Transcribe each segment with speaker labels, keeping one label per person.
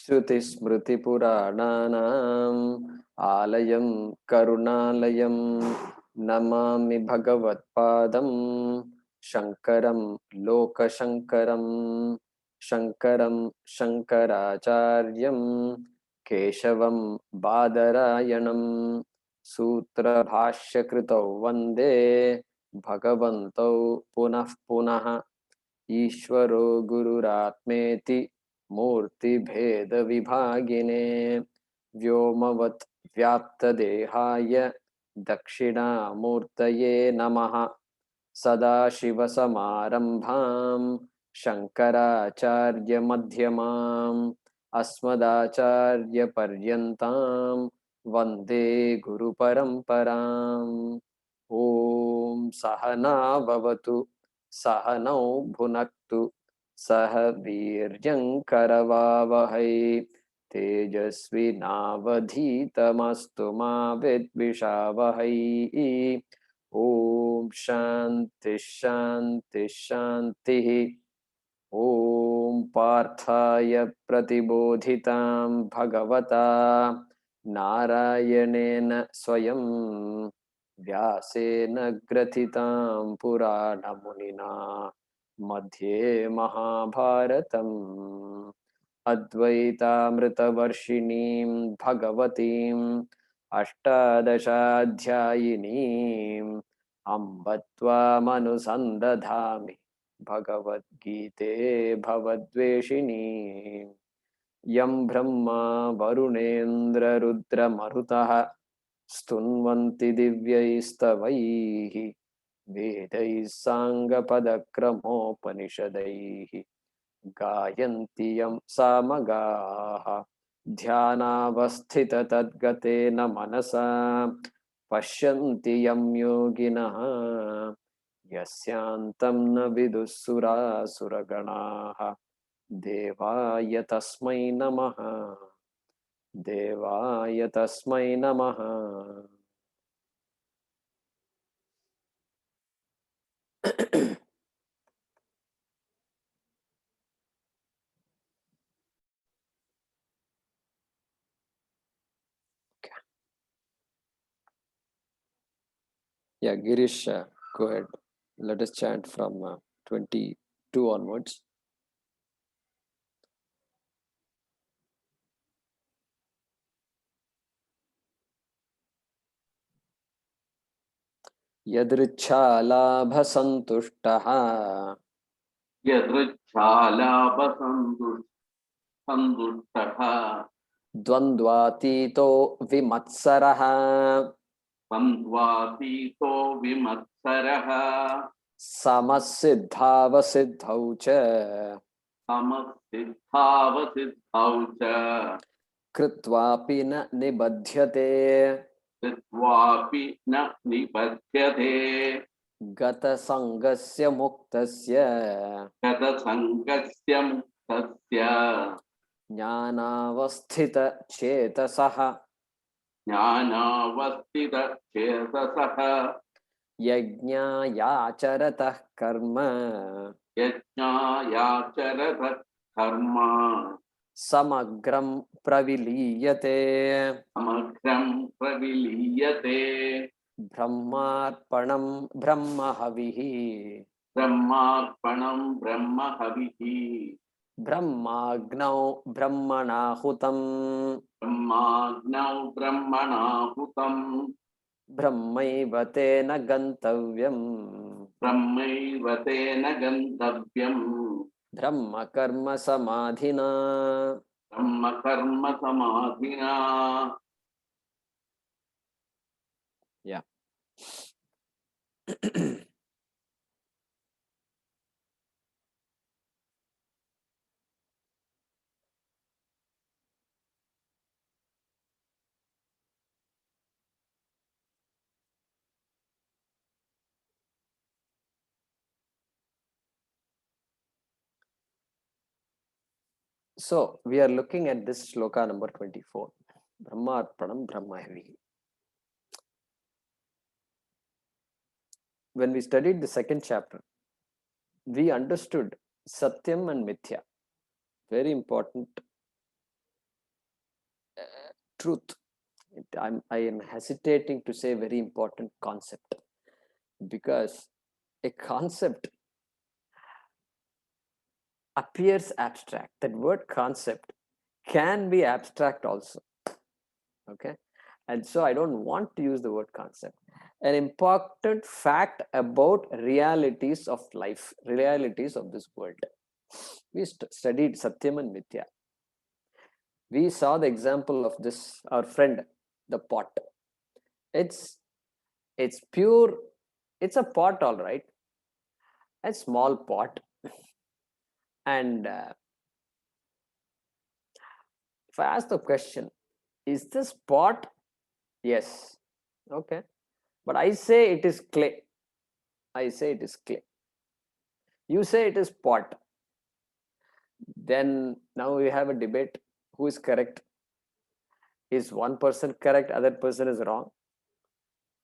Speaker 1: श्रुतिस्मृतिपुराणानाम् आलयं करुणालयं नमामि भगवत्पादं शङ्करं लोकशङ्करं शङ्करं शङ्कराचार्यं केशवं बादरायणं सूत्रभाष्यकृतौ वन्दे भगवन्तौ पुनः पुनः ईश्वरो गुरुरात्मेति मूर्तिभेदविभागिने व्योमवत् व्याप्तदेहाय दक्षिणामूर्तये नमः सदाशिवसमारम्भां शङ्कराचार्यमध्यमाम् अस्मदाचार्यपर्यन्तां वन्दे गुरुपरम्पराम् ॐ सहना भवतु सहनौ भुनक्तु सह वीर्यङ्करवावहै तेजस्विनावधीतमस्तु मा विद्विषावहै ॐ शान्ति शान्ति शान्तिः ॐ पार्थाय प्रतिबोधितां भगवता नारायणेन स्वयं व्यासेन ग्रथितां पुराणमुनिना मध्ये महाभारतम् अद्वैतामृतवर्षिणीं भगवतीम् अष्टादशाध्यायिनीम् अम्ब त्वामनुसन्दधामि भगवद्गीते भवद्वेषिणी यं ब्रह्मा वरुणेन्द्ररुद्रमरुतः स्तुन्वन्ति दिव्यैस्तवैः वेदैः साङ्गपदक्रमोपनिषदैः गायन्ति यं सामगाः ध्यानावस्थिततद्गतेन मनसा पश्यन्ति यं योगिनः यस्यान्तं न विदुःसुरासुरगणाः देवाय तस्मै नमः देवाय तस्मै नमः Yeah, Girish, go ahead. Let us chant from 22 onwards. यदृच्छालाभसन्तुष्टः
Speaker 2: यदृच्छालाभसन्तुष्टः
Speaker 1: द्वन्द्वातीतो विमत्सरः
Speaker 2: द्वन्द्वातीतो विमत्सरः
Speaker 1: समसिद्धावसिद्धौ च
Speaker 2: समसिद्धावसिद्धौ च
Speaker 1: कृत्वापि न निबध्यते
Speaker 2: कृत्वापि न निबध्यते
Speaker 1: गतसङ्गस्य मुक्तस्य
Speaker 2: गतसङ्गस्य मुक्तस्य
Speaker 1: ज्ञानावस्थितचेतसः
Speaker 2: ज्ञानावस्थितचेतसः
Speaker 1: यज्ञायाचरतः कर्म
Speaker 2: यज्ञायाचरतः कर्म
Speaker 1: समग्रं प्रविलीयते
Speaker 2: समग्रं प्रविलीयते
Speaker 1: ब्रह्मार्पणं ब्रह्महविः
Speaker 2: ब्रह्मार्पणं ब्रह्महविः
Speaker 1: ब्रह्माग्नौ ब्रह्मणाहुतं
Speaker 2: ब्रह्माग्नौ ब्रह्मणाहुतं
Speaker 1: ब्रह्मैव तेन गन्तव्यम्
Speaker 2: ब्रह्मैव तेन गन्तव्यम्
Speaker 1: ब्रह्मकर्म समाधिना
Speaker 2: ब्रह्मकर्म समाधिना.
Speaker 1: Yeah. So we are looking at this shloka number 24. Brahmarpanam Brahmahavi. When we studied the second chapter, we understood Satyam and Mithya. Very important truth. I am hesitating to say very important concept, because a concept appears abstract. That word concept can be abstract also. Okay. And so I don't want to use the word concept. An important fact about realities of life, realities of this world. We studied Satyam and Mithya. We saw the example of this, our friend, the pot. It's pure, it's a pot, all right, a small pot. And if I ask the question, is this pot? Yes. Okay. But I say it is clay. I say it is clay. You say it is pot. Then now we have a debate. Who is correct? Is one person correct, other person is wrong?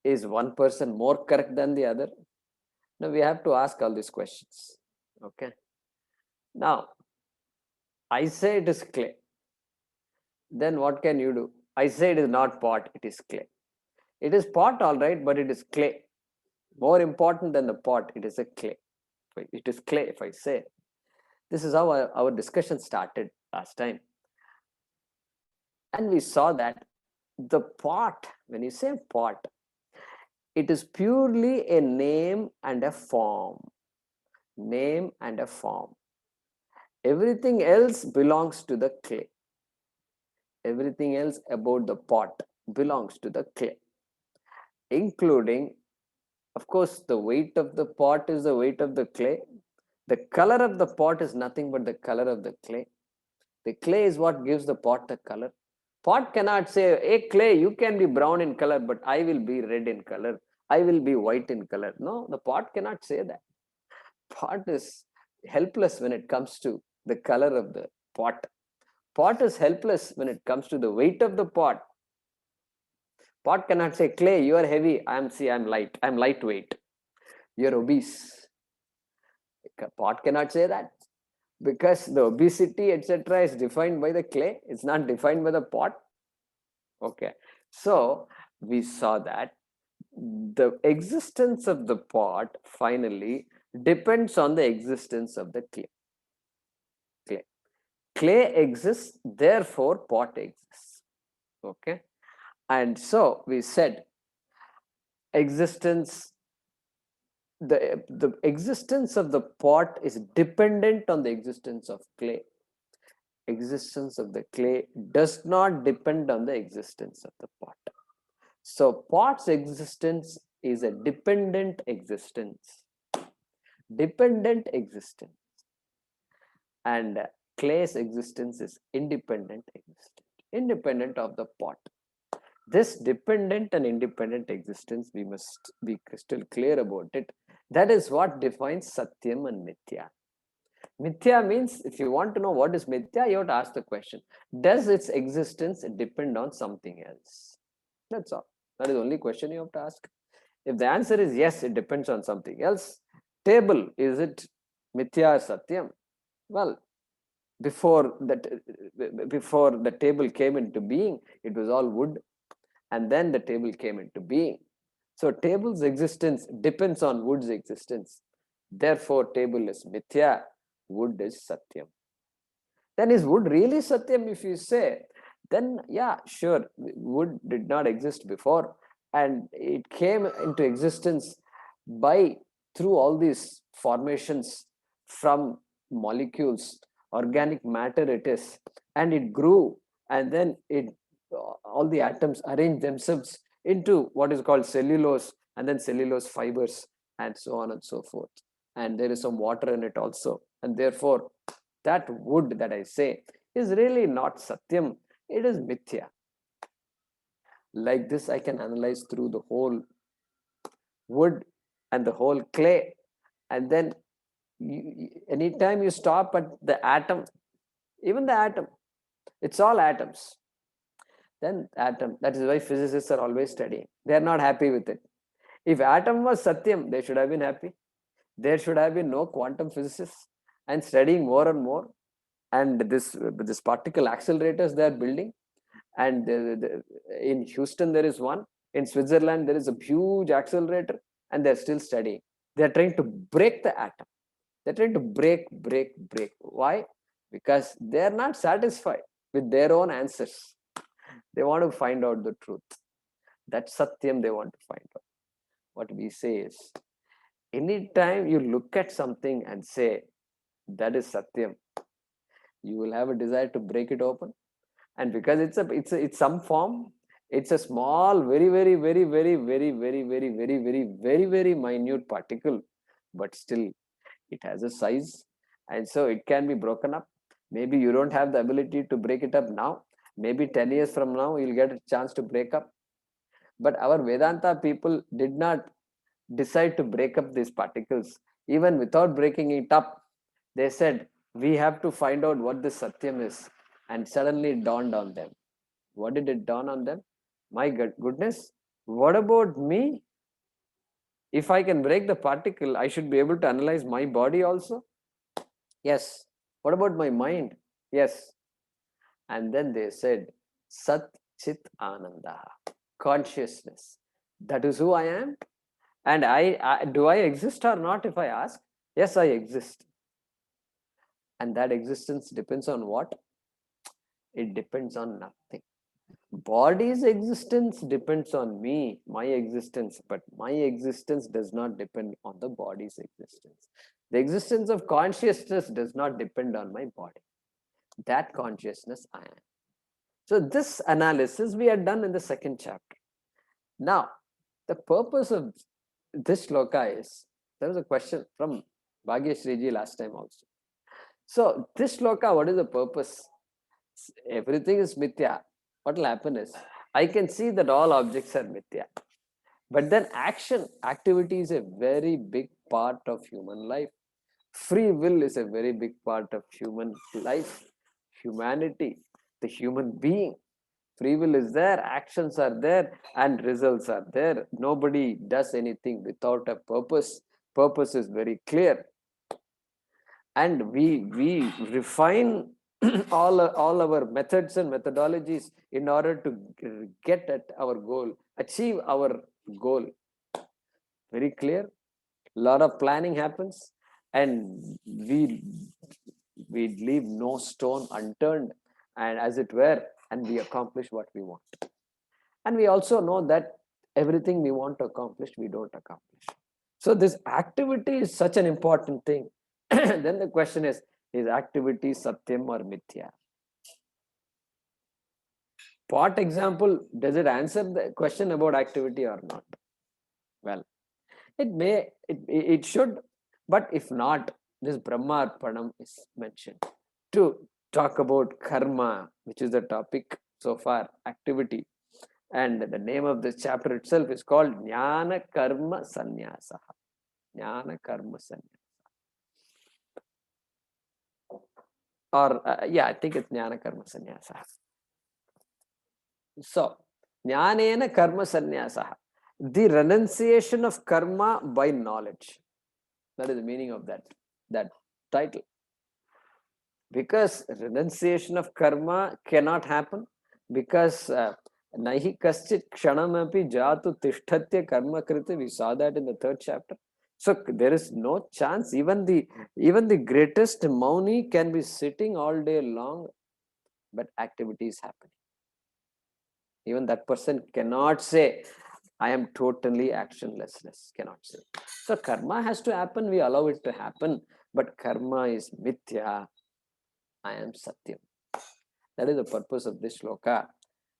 Speaker 1: Is one person more correct than the other? Now we have to ask all these questions. Okay. Now, I say it is clay. Then what can you do? I say it is not pot, it is clay. It is pot, all right, but it is clay. More important than the pot, it is a clay. It is clay, if I say. This is how our discussion started last time. And we saw that the pot, when you say pot, it is purely a name and a form. Name and a form. Everything else belongs to the clay. Everything else about the pot belongs to the clay, including, of course, the weight of the pot is the weight of the clay. The color of the pot is nothing but the color of the clay. The clay is what gives the pot the color. Pot cannot say, hey, clay, you can be brown in color, but I will be red in color. I will be white in color. No, the pot cannot say that. Pot is helpless when it comes to the color of the pot. Pot is helpless when it comes to the weight of the pot. Pot cannot say, clay, you are heavy. I'm light. I'm lightweight. You're obese. Pot cannot say that, because the obesity, etc., is defined by the clay. It's not defined by the pot. Okay. So we saw that the existence of the pot finally depends on the existence of the clay. Clay exists, therefore pot exists. Okay. And so we said existence, the existence of the pot is dependent on the existence of clay. Existence of the clay does not depend on the existence of the pot. So pot's existence is a dependent existence. Dependent existence. And clay's existence is independent existence, independent of the pot. This dependent and independent existence, we must be crystal clear about it. That is what defines Satyam and Mithya. Mithya means, if you want to know what is Mithya, you have to ask the question, does its existence depend on something else? That's all. That is the only question you have to ask. If the answer is yes, it depends on something else. Table, is it Mithya or Satyam? Well, before the table came into being, it was all wood, and then the table came into being. So table's existence depends on wood's existence. Therefore, table is Mithya, wood is Satyam. Then is wood really Satyam? If you say, then yeah, sure, wood did not exist before, and it came into existence by through all these formations from molecules, organic matter it is, and it grew, and then it all the atoms arranged themselves into what is called cellulose, and then cellulose fibers, and so on and so forth. And there is some water in it also, and therefore that wood that I say is really not Satyam, it is Mithya. Like this, I can analyze through the whole wood and the whole clay, and then anytime you stop at the atom, even the atom, it's all atoms. Then atom, that is why physicists are always studying. They are not happy with it. If atom was Satyam, they should have been happy. There should have been no quantum physicists, and studying more and more. And this particle accelerators they are building, And in Houston, there is one. In Switzerland, there is a huge accelerator, and they're still studying. They're trying to break the atom. They're trying to break. Why? Because they're not satisfied with their own answers. They want to find out the truth. That's Satyam they want to find out. What we say is, anytime you look at something and say, that is Satyam, you will have a desire to break it open. And because it's some form, it's a small, very minute particle, but still it has a size, and so it can be broken up. Maybe you don't have the ability to break it up now. Maybe 10 years from now you'll get a chance to break up. But our Vedanta people did not decide to break up these particles. Even without breaking it up, they said, we have to find out what this Satyam is. And suddenly it dawned on them. What did it dawn on them? My goodness, what about me? If I can break the particle, I should be able to analyze my body also. Yes. What about my mind? Yes. And then they said, Sat Chit Ananda, consciousness. That is who I am. And do I exist or not? If I ask, yes, I exist. And that existence depends on what? It depends on nothing. Body's existence depends on me, my existence, but my existence does not depend on the body's existence. The existence of consciousness does not depend on my body. That consciousness I am. So this analysis we are done in the second chapter. Now, the purpose of this shloka is, there was a question from Bhagyashriji last time also. So this shloka, what is the purpose? Everything is mithya. What will happen is, I can see that all objects are mithya. But then activity is a very big part of human life. Free will is a very big part of human life, humanity, the human being. Free will is there, actions are there, and results are there. Nobody does anything without a purpose. Purpose is very clear. And we refine all our methods and methodologies in order to get at our goal, achieve our goal. Very clear. A lot of planning happens, and we leave no stone unturned, and as it were, and we accomplish what we want. And we also know that everything we want to accomplish, we don't accomplish. So this activity is such an important thing. Then the question is activity Satyam or Mithya? What example, does it answer the question about activity or not? Well, it should, but if not, this Brahma Arpanam is mentioned to talk about karma, which is the topic so far, activity. And the name of this chapter itself is called Jnana Karma Sannyasa. Jnana Karma Sannyasa. Or, I think it's Jnana Karma Sannyasa. So, Jnanena Karma Sannyasa. The renunciation of karma by knowledge. That is the meaning of that title. Because renunciation of karma cannot happen, because nahi kaschit kshanamapi jatu tishthatya karma kriti. We saw that in the third chapter. So there is no chance. Even the greatest mauni can be sitting all day long, but activity is happening. Even that person cannot say, I am totally actionlessness. Cannot say. So karma has to happen. We allow it to happen, but karma is mithya. I am Satyam. That is the purpose of this shloka.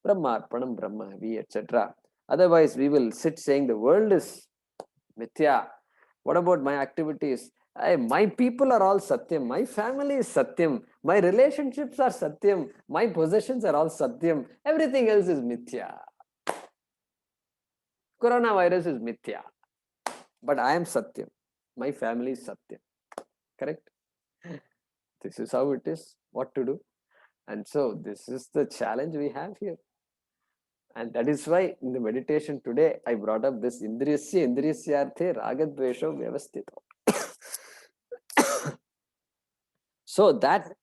Speaker 1: Brahma Arpanam, Brahma Havi, etc. Otherwise, we will sit saying the world is mithya. What about my activities? My people are all Satyam. My family is Satyam. My relationships are Satyam. My possessions are all Satyam. Everything else is mithya. Coronavirus is mithya. But I am Satyam. My family is Satyam. Correct? This is how it is. What to do? And so this is the challenge we have here. And that is why in the meditation today, I brought up this indriyasya indriyasyarthe ragadvesho vyavasthito. So that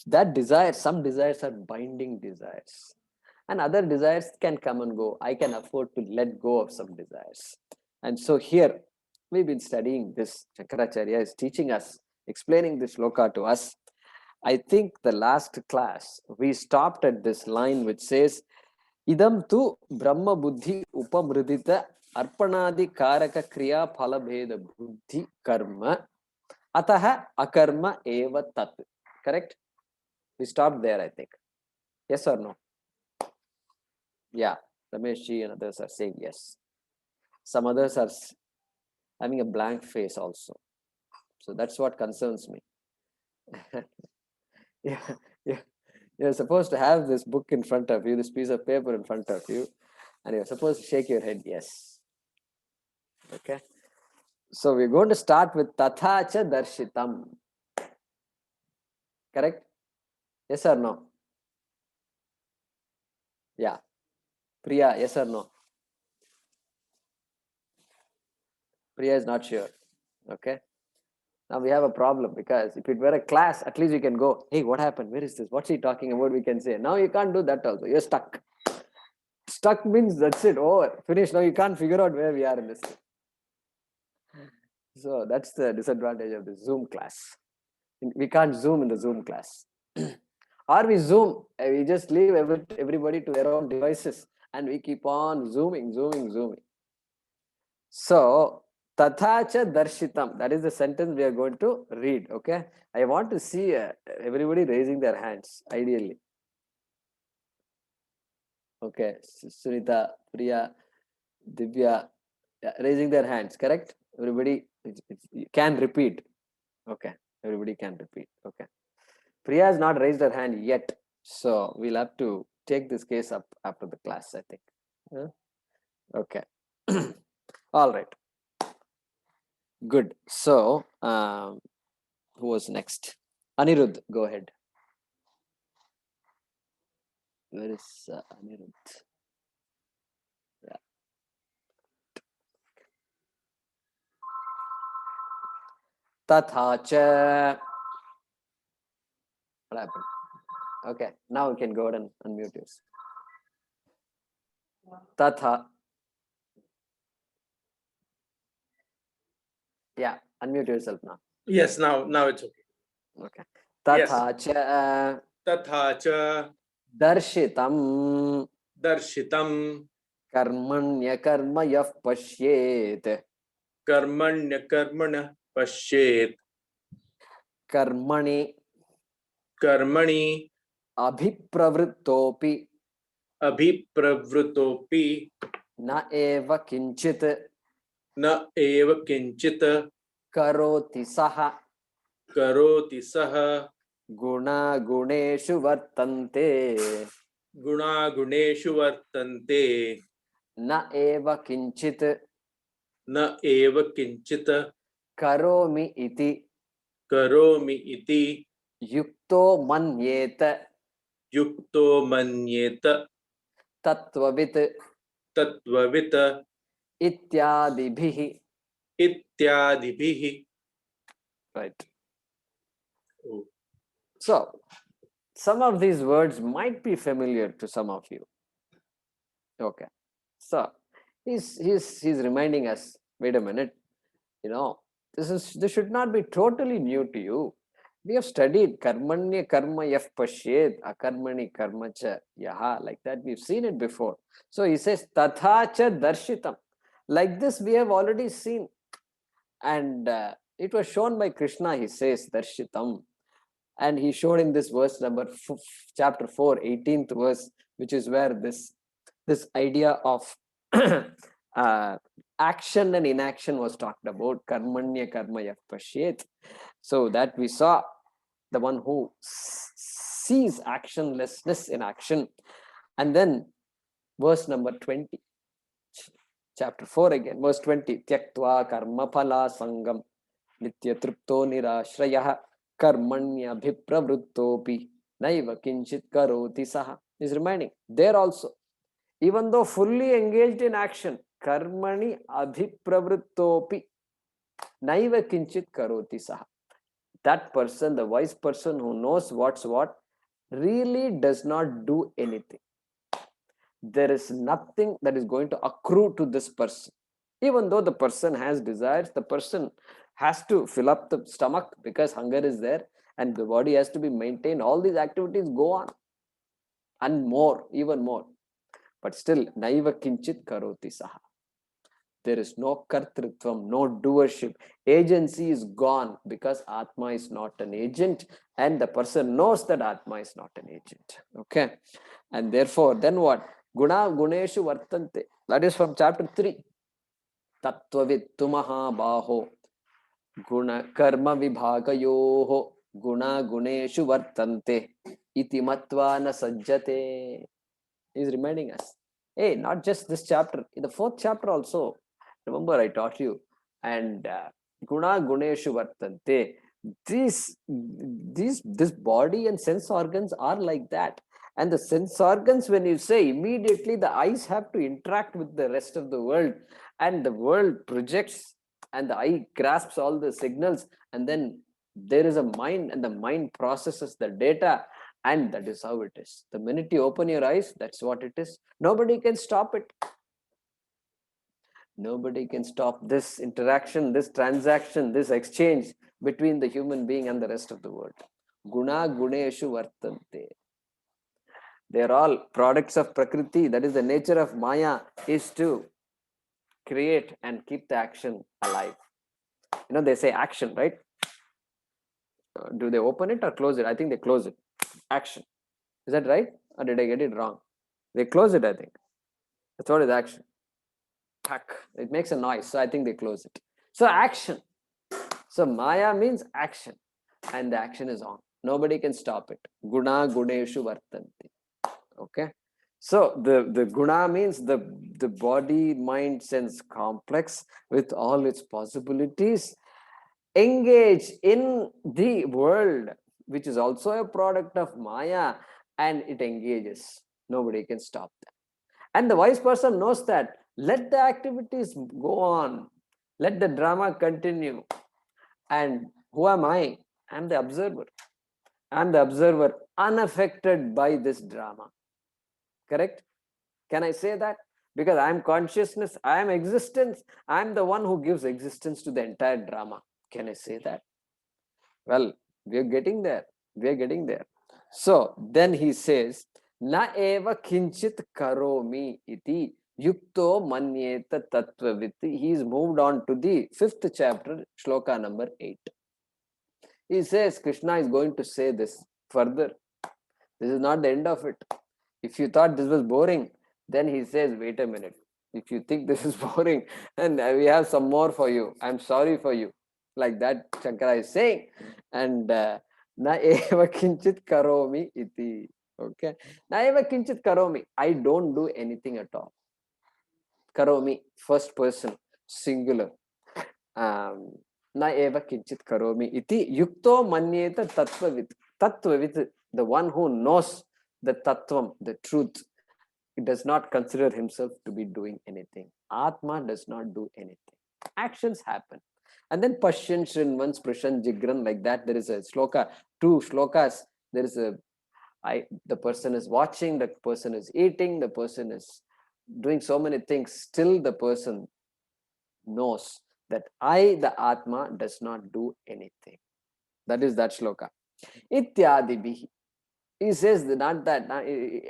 Speaker 1: That desire, some desires are binding desires, and other desires can come and go. I can afford to let go of some desires. And so here we've been studying this. Shankaracharya is teaching us, explaining this shloka to us. I think the last class we stopped at this line which says, Idam tu Brahma Buddhi Upamridita Arpanadi Karaka Kriya Phalabheda Buddhi Karma Ataha Akarma Eva Tat. Correct? We stopped there, I think. Yes or no? Yeah. Rameshji and others are saying yes. Some others are having a blank face also. So that's what concerns me. Yeah, yeah. You're supposed to have this book in front of you, this piece of paper in front of you, and you're supposed to shake your head yes. Okay. So we're going to start with Tathacha Darshitam. Correct? Yes or no? Yeah. Priya, yes or no? Priya is not sure. Okay. Now we have a problem because if it were a class, at least we can go, hey, what happened? Where is this? What's he talking about? We can say. Now you can't do that also. You're stuck. Stuck means that's it, over. Finished. Now you can't figure out where we are in this thing. So that's the disadvantage of the Zoom class. We can't Zoom in the Zoom class. Or we Zoom, we just leave everybody to their own devices and we keep on zooming. So, Tathacha Darshitam, that is the sentence we are going to read. Okay. I want to see everybody raising their hands, ideally. Okay. Sunita, Priya, Divya, raising their hands, correct? Everybody can repeat. Okay. Everybody can repeat. Okay. Priya has not raised her hand yet. So, we'll have to take this case up after the class, I think. Okay. All right. Good. So, who was next? Anirudh, go ahead. Where is Anirudh? Yeah. Tathacha. What happened? Okay, now you can go ahead and unmute yourself. Tatha. Yeah, unmute yourself now.
Speaker 3: Yes, now it's okay.
Speaker 1: Okay. Tathacha.
Speaker 3: Tathacha
Speaker 1: Darshitam.
Speaker 3: darshitam
Speaker 1: Karmanya karma yaf pashyet.
Speaker 3: karmanya karmana pashyet
Speaker 1: Karmani
Speaker 3: karmani
Speaker 1: abhipravrittopi
Speaker 3: abhipravrutopi
Speaker 1: na eva kinchit
Speaker 3: na eva kinchit
Speaker 1: karoti saha
Speaker 3: karoti saha
Speaker 1: guna guneshu vartante
Speaker 3: guna guneshu vartante
Speaker 1: na eva kinchit
Speaker 3: na eva kinchit
Speaker 1: karomi iti
Speaker 3: karomi iti
Speaker 1: yukto manyeta
Speaker 3: yukto manyeta
Speaker 1: tatvavit
Speaker 3: tatvavita
Speaker 1: ityadibhihi.
Speaker 3: ityadibhihi.
Speaker 1: Right.
Speaker 3: Oh.
Speaker 1: So, some of these words might be familiar to some of you. Okay. So, he's reminding us, wait a minute, this should not be totally new to you. We have studied karmanya karma yaf pashyed akarmani karma cha yaha, like that we've seen it before. So he says tatha cha darshitam, like this we have already seen, and it was shown by Krishna. He says darshitam, and he showed in this verse number chapter 4 18th verse, which is where this idea of action and inaction was talked about. Karmanya karma yaf pashyet. So that we saw the one who sees actionlessness in action. And then verse number 20, chapter 4 again, verse 20, tyaktva karma phala sangam nitya tripto nirashrayah karmanya bhipravrittopi naiva kinchit karoti saha. Is reminding there also, even though fully engaged in action, karmani abhipravrittopi naiva kinchit karoti saha. that person, the wise person who knows what's what, really does not do anything. There is nothing that is going to accrue to this person. Even though the person has desires, the person has to fill up the stomach because hunger is there and the body has to be maintained. All these activities go on and more, even more. But still, naiva kinchit karoti saha. There is no kartritvam, no doership. Agency is gone because Atma is not an agent and the person knows that Atma is not an agent. Okay. And therefore, then what? Guna guneshu vartante. That is from chapter 3. Tattvavit tumaha baho. Guna karma vibhagayoho. Guna guneshu vartante. Iti matva na sajjate. He is reminding us. Hey, not just this chapter. In the 4th chapter also. Remember, I taught you. And guna guneshu vartante. This body and sense organs are like that. And the sense organs, when you say, immediately the eyes have to interact with the rest of the world, and the world projects and the eye grasps all the signals, and then there is a mind and the mind processes the data, and that is how it is. The minute you open your eyes, that's what it is. Nobody can stop it. Nobody can stop this interaction, this transaction, this exchange between the human being and the rest of the world. Guna guneshu vartante. They are all products of Prakriti. That is the nature of Maya, is to create and keep the action alive. You know, they say action, right? Do they open it or close it? I think they close it. Action. Is that right? Or did I get it wrong? They close it, I think. That's what is action. Tuck. It makes a noise, so I think they close it. So action. So Maya means action, and the action is on. Nobody can stop it. Guna guneshu vartanti. Okay. So the guna means the body, mind, sense complex with all its possibilities engage in the world, which is also a product of Maya, and it engages. Nobody can stop that. And the wise person knows that. Let the activities go on. Let the drama continue. And who am I? I'm the observer. I'm the observer unaffected by this drama. Correct? Can I say that? Because I'm consciousness, I'm existence, I'm the one who gives existence to the entire drama. Can I say that? Well, we are getting there. We are getting there. So then he says, Na eva kinchit karomi iti yukto manyeta tattvavit. He's moved on to the 5th chapter, shloka number 8. He says Krishna is going to say this further. This is not the end of it. If you thought this was boring, then he says, wait a minute. If you think this is boring, and we have some more for you. I'm sorry for you. Like that, Shankara is saying. And na eva kinchit karomi iti. Okay. Na eva kinchit karomi. I don't do anything at all. Karomi, first person, singular. Na eva kinchit karomi iti yukto manyeta tattvavit. Tattvavit, the one who knows the tattvam, the truth, he does not consider himself to be doing anything. Atma does not do anything. Actions happen. And then Pashyan, Shrinvan, Sprishan, Jigran, like that. There is a shloka, 2 shlokas. There is the person is watching, the person is eating, the person is doing so many things. Still the person knows that I, the Atma, does not do anything. That is that shloka. Ityadibihi. He says not that,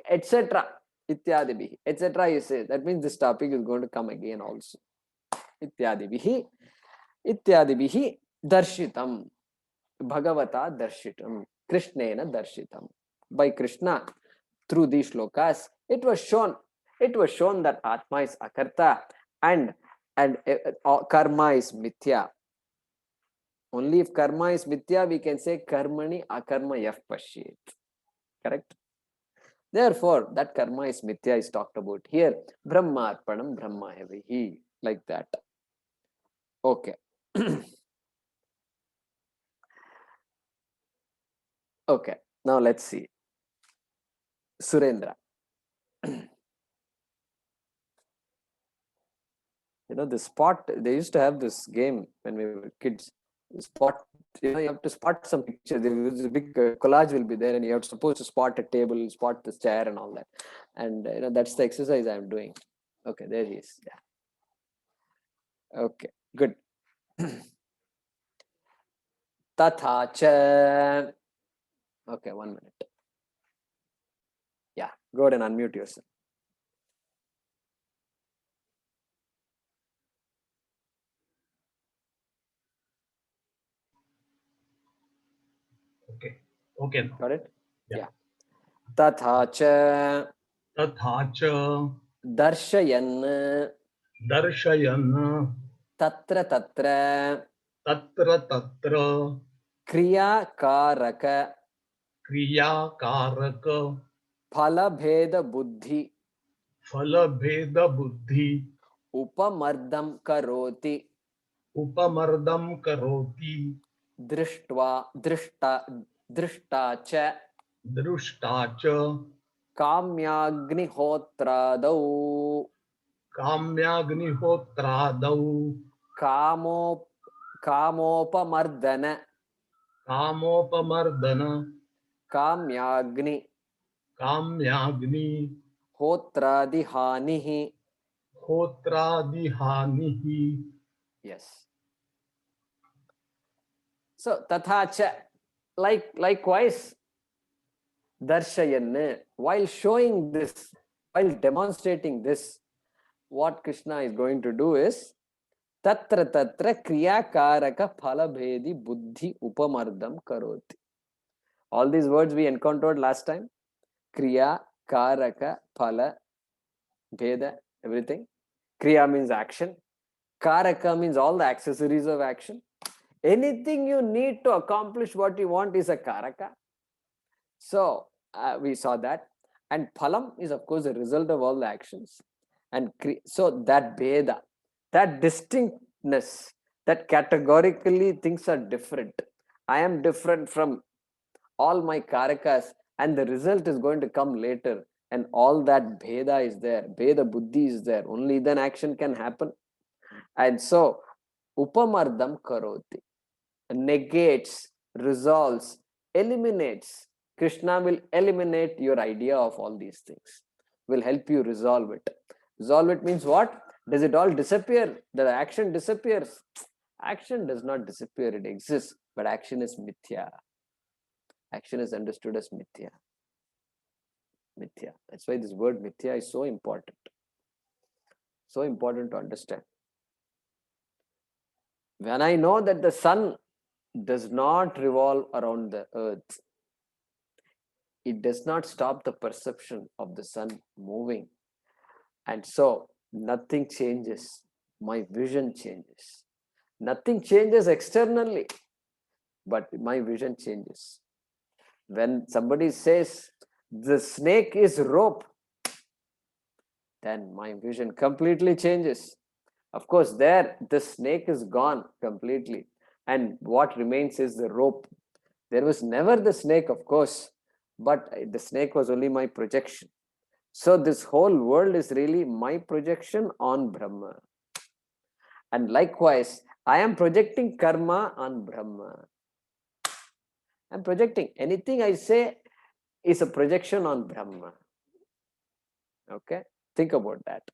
Speaker 1: etc. Ityadibihi, etc. He says. That means this topic is going to come again also. Ityadibihi. Ityadibihi darshitam. Bhagavata darshitam. Krishnena darshitam. By Krishna, through these shlokas, it was shown that Atma is akarta and karma is mithya. Only if karma is mithya, we can say karmani akarma yaf pashyet. Correct? Therefore, that karma is mithya is talked about here. Brahma arpanam brahma hevi. Like that. Okay. Okay. Now let's see. Surendra. You know, the spot, they used to have this game when we were kids. spot, you have to spot some picture. There is a big collage will be there, and you have supposed to spot a table, spot the chair, and all that. And that's the exercise I'm doing. Okay, there he is. Yeah. Okay, good. Tatha cha. Okay, 1 minute. Yeah, go ahead and unmute yourself.
Speaker 4: Okay.
Speaker 1: Got it?
Speaker 4: Yeah.
Speaker 1: Tatha cha
Speaker 4: Tatha cha
Speaker 1: darshayan
Speaker 4: darshayan
Speaker 1: tatra tatra
Speaker 4: tatra
Speaker 1: kriya karaka
Speaker 4: kriya karaka
Speaker 1: phalabheda buddhi
Speaker 4: phalabheda buddhi
Speaker 1: upamardam karoti
Speaker 4: upamardam karoti
Speaker 1: drishta cha
Speaker 4: drushta cha
Speaker 1: kamyagnihotradau
Speaker 4: kamyagnihotradau
Speaker 1: kamopamardana
Speaker 4: kamopamardana
Speaker 1: kamyagni
Speaker 4: kamyagni
Speaker 1: hotradihanihi.
Speaker 4: hotradihanihi.
Speaker 1: Yes. So tathacha, likewise, darshayan, while showing this, while demonstrating this, what Krishna is going to do is tatra tatra kriya karaka phalabhedi buddhi upamardam karoti. All these words we encountered last time. Kriya, karaka, phala, bheda, everything. Kriya means action. Karaka means all the accessories of action. Anything you need to accomplish what you want is a karaka. So we saw that. And phalam is, of course, the result of all the actions. And so that bheda, that distinctness, that categorically things are different. I am different from all my karakas, and the result is going to come later. And all that bheda is there, bheda buddhi is there. Only then action can happen. And so, upamardam karoti, negates, resolves, eliminates. Krishna will eliminate your idea of all these things, will help you resolve it. Resolve it means what? Does it all disappear? The action disappears? Action does not disappear, it exists, but action is mithya. Action is understood as mithya. Mithya. That's why this word mithya is so important. So important to understand. When I know that the sun does not revolve around the earth, it does not stop the perception of the sun moving. And so nothing changes. My vision changes. Nothing changes externally, but my vision changes. When somebody says the snake is rope, then my vision completely changes. Of course, there the snake is gone completely, and what remains is the rope. There was never the snake, of course, but the snake was only my projection. So this whole world is really my projection on Brahma. And likewise, I am projecting karma on Brahma. I'm projecting anything I say is a projection on Brahma. Okay, think about that.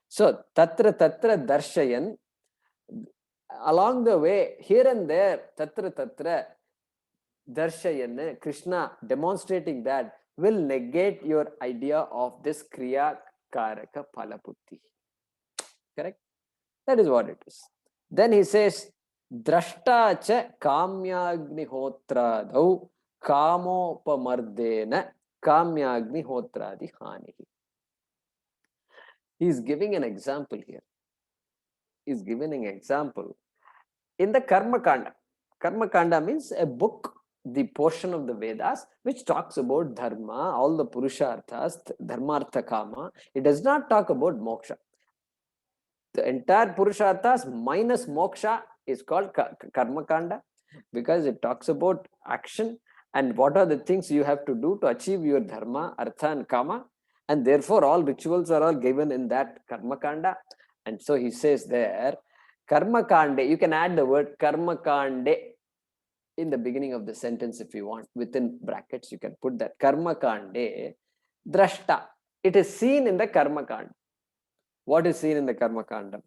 Speaker 1: So tatra tatra darshayan, along the way, here and there, tatra tatra darshayan, Krishna demonstrating that will negate your idea of this kriya karaka phalaputti. Correct? That is what it is. Then he says, drashta cha kamyagnihotradau kamopamardena kamyagnihotradi hanihi. He is giving an example here. He is giving an example in the Karma Kanda. Karma Kanda means a book, the portion of the Vedas which talks about dharma, all the purusharthas, dharma, artha, kama. It does not talk about moksha. The entire purusharthas minus moksha is called Karma Kanda because it talks about action and what are the things you have to do to achieve your dharma, artha, and kama. And therefore, all rituals are all given in that Karma Kanda. And so he says there, Karma kande, you can add the word karma kande in the beginning of the sentence if you want. Within brackets, you can put that. Karma kande drashta. It is seen in the karma kanda. What is seen in the karma kanda?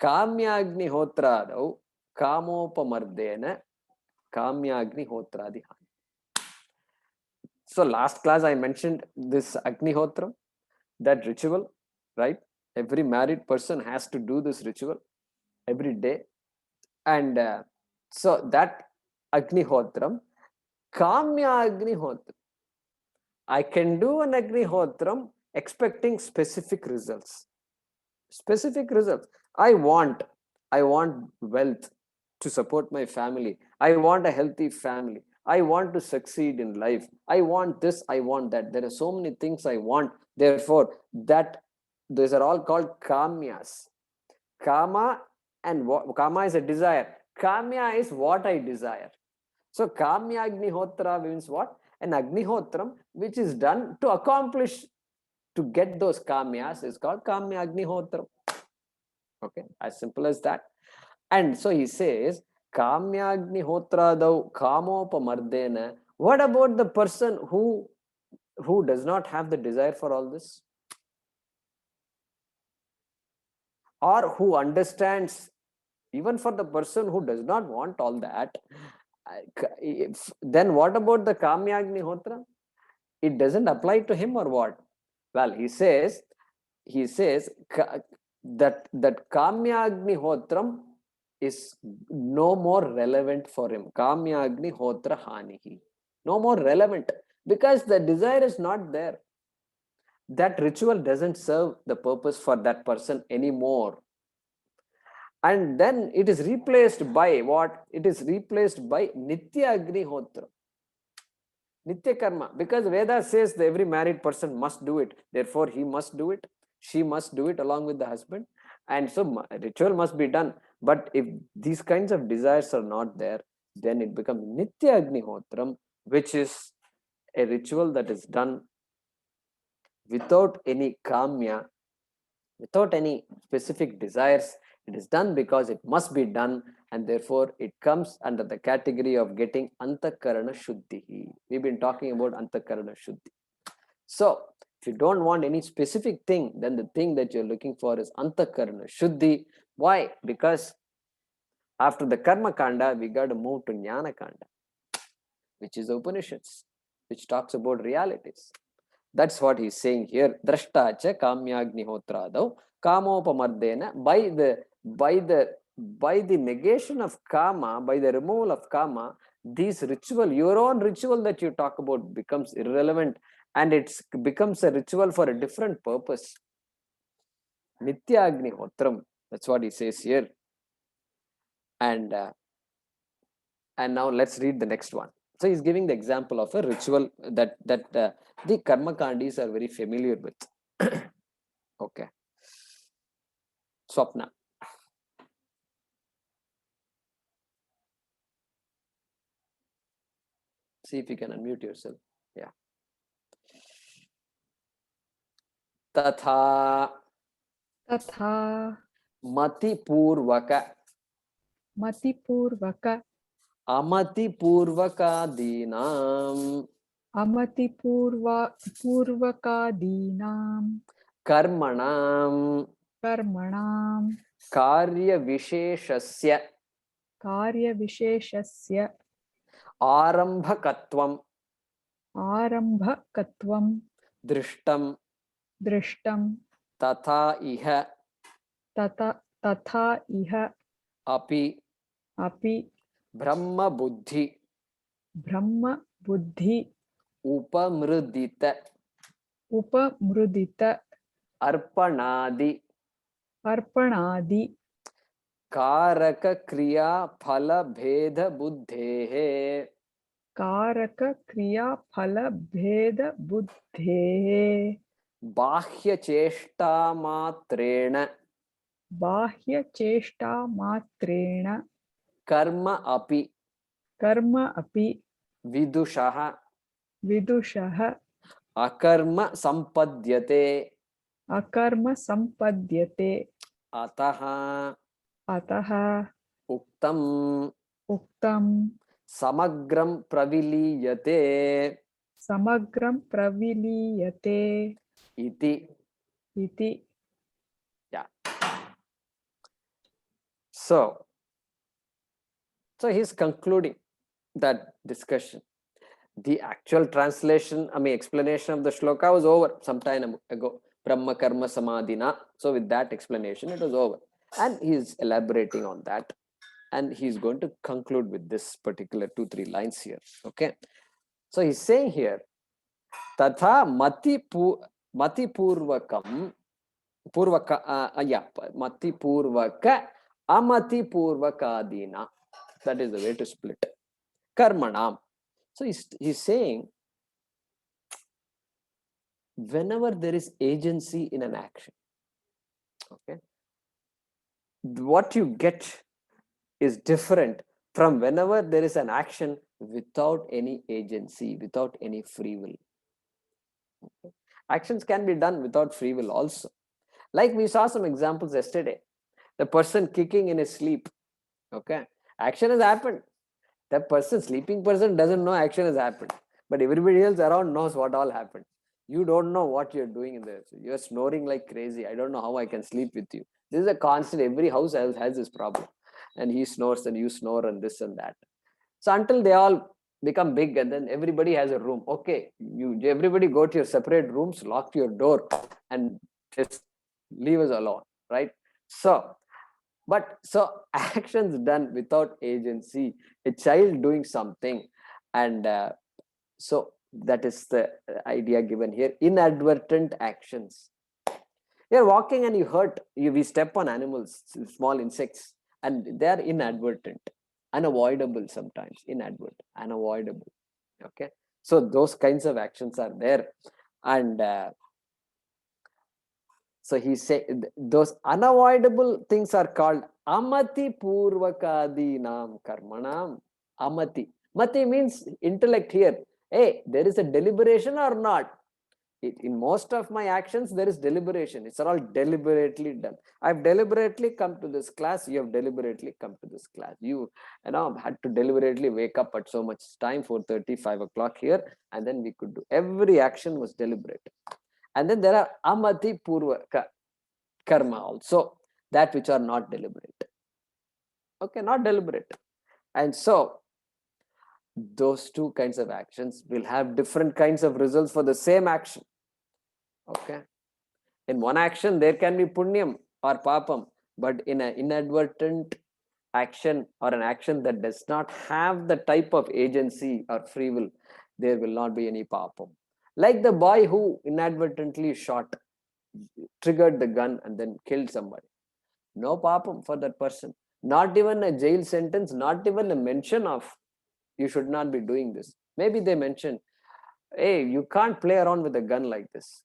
Speaker 1: Kamyagni hotradau kamopamardena kamyagni hotradi. So last class I mentioned this Agnihotra, that ritual, right? Every married person has to do this ritual every day. And so that Agnihotram, Kamya Agnihotram. I can do an Agnihotram expecting specific results. Specific results. I want wealth to support my family. I want a healthy family. I want to succeed in life. I want this, I want that. There are so many things I want. Therefore, these are all called kamyas. Kama and kama is a desire. Kamya is what I desire. So kamya agnihotra means what? An agnihotram which is done to accomplish, to get those kamyas is called kamya agnihotram. Okay, as simple as that. And so he says, Kamyagnihotradau kamopamardena. What about the person who does not have the desire for all this? Or who understands, even for the person who does not want all that, then what about the Kamyagnihotra? It doesn't apply to him or what? Well, he says that Kamyagnihotram is no more relevant for him. Kamyagnihotra hanihi. No more relevant because the desire is not there. That ritual doesn't serve the purpose for that person anymore. And then it is replaced by what? It is replaced by Nitya Agnihotra. Nitya Karma. Because Veda says that every married person must do it. Therefore, he must do it. She must do it along with the husband. And so ritual must be done. But if these kinds of desires are not there, then it becomes Nitya Agnihotram, which is a ritual that is done without any kamya, without any specific desires. It is done because it must be done, and therefore it comes under the category of getting antakarana shuddhi. We've been talking about antakarana shuddhi. So if you don't want any specific thing, then the thing that you're looking for is antakarana shuddhi. Why? Because after the karma kanda, we got to move to jnana kanda, which is the Upanishads, which talks about realities. That's what he's saying here. Drashtacha kamyagnihotradau kamopamardena. By the negation of kama, by the removal of kama, this ritual, your own ritual that you talk about, becomes irrelevant, and it becomes a ritual for a different purpose. Nitya Agnihotram. That's what he says here. And now let's read the next one. So he's giving the example of a ritual that the karma kandis are very familiar with. Okay. Swapna. See if you can unmute yourself. Yeah. Tatha mati purvaka amati purvaka dinam
Speaker 5: Amatipurvakadinam
Speaker 1: karmanam karya visheshasya arambhakatvam drishtam tatha iha api Brahma buddhi upamrudita arpanadi karaka kriya phala bheda buddhehe bahya cheshta matrena karma api vidushaha akarma sampadhyate ataha
Speaker 5: Ataha
Speaker 1: Uktam
Speaker 5: Uktam
Speaker 1: Samagram Praviliyate
Speaker 5: Samagram Praviliyate
Speaker 1: Iti.
Speaker 5: Iti.
Speaker 1: Yeah. So he's concluding that discussion. The actual translation, explanation of the shloka was over some time ago. Brahma Karma Samadhina. So with that explanation, it was over. And he's elaborating on that. And he's going to conclude with this particular 2-3 lines here. Okay. So he's saying here, Tatha Mati Purvakam Mati Purvaka Amati Purvakadina. That is the way to split. Karmanam. So he's saying, whenever there is agency in an action, okay, what you get is different from whenever there is an action without any agency, without any free will. Okay. Actions can be done without free will also. Like we saw some examples yesterday. The person kicking in his sleep. Okay. Action has happened. That person, sleeping person, doesn't know action has happened. But everybody else around knows what all happened. You don't know what you're doing in there. You're snoring like crazy. I don't know how I can sleep with you. This is a constant. Every house has this problem. And he snores and you snore and this and that. So until they all become big and then everybody has a room. Okay, everybody go to your separate rooms, lock your door and just leave us alone, right? So actions done without agency, a child doing something, and so that is the idea given here. Inadvertent actions. You're walking and you hurt, we step on animals, small insects, and they are inadvertent, unavoidable sometimes, inadvertent, unavoidable. Okay, so those kinds of actions are there, and so he said those unavoidable things are called amati purvakadinam karmanam. Amati. Mati means intellect here. Hey, there is a deliberation or not? In most of my actions, there is deliberation. It's all deliberately done. I've deliberately come to this class. You have deliberately come to this class. You know, had to deliberately wake up at so much time, 4:30, 5 o'clock here, and then we could do. Every action was deliberate. And then there are amati purva karma also, that which are not deliberate. Okay, not deliberate. And so those two kinds of actions will have different kinds of results for the same action. Okay. In one action, there can be punyam or papam, but in an inadvertent action or an action that does not have the type of agency or free will, there will not be any papam. Like the boy who inadvertently triggered the gun and then killed somebody. No papam for that person. Not even a jail sentence, not even a mention of you should not be doing this. Maybe they mention, hey, you can't play around with a gun like this.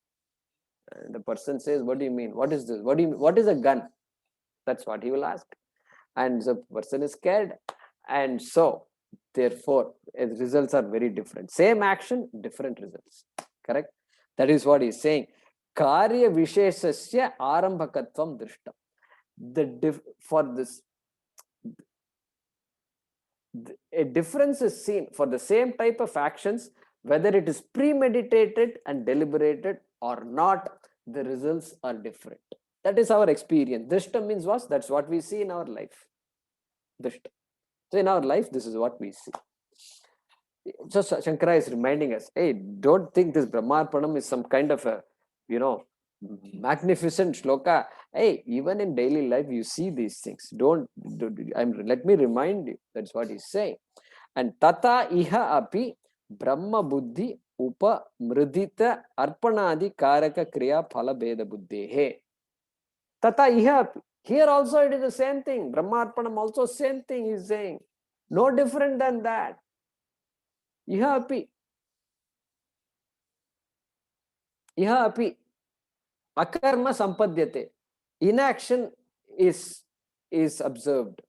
Speaker 1: And the person says, what do you mean? What is this? What is a gun? That's what he will ask. And the person is scared. And so, therefore, results are very different. Same action, different results. Correct? That is what he's saying. Karya visheshasya arambhakatvam drishtam. For this, a difference is seen for the same type of actions, whether it is premeditated and deliberated or not, the results are different. That is our experience. Drishta means what? That's what we see in our life. Drishta. So in our life, this is what we see. So Shankara is reminding us, hey, don't think this Brahmarpanam is some kind of a, magnificent shloka. Hey, even in daily life, you see these things. Let me remind you. That's what he's saying. And tata iha api Brahma buddhi upa mridita arpanadi karaka kriya phala beda buddhehe. Tata iha api. Here also it is the same thing. Brahma arpanam also same thing he's saying. No different than that. Iha api. Iha api. Akarma sampadyate. Inaction is observed.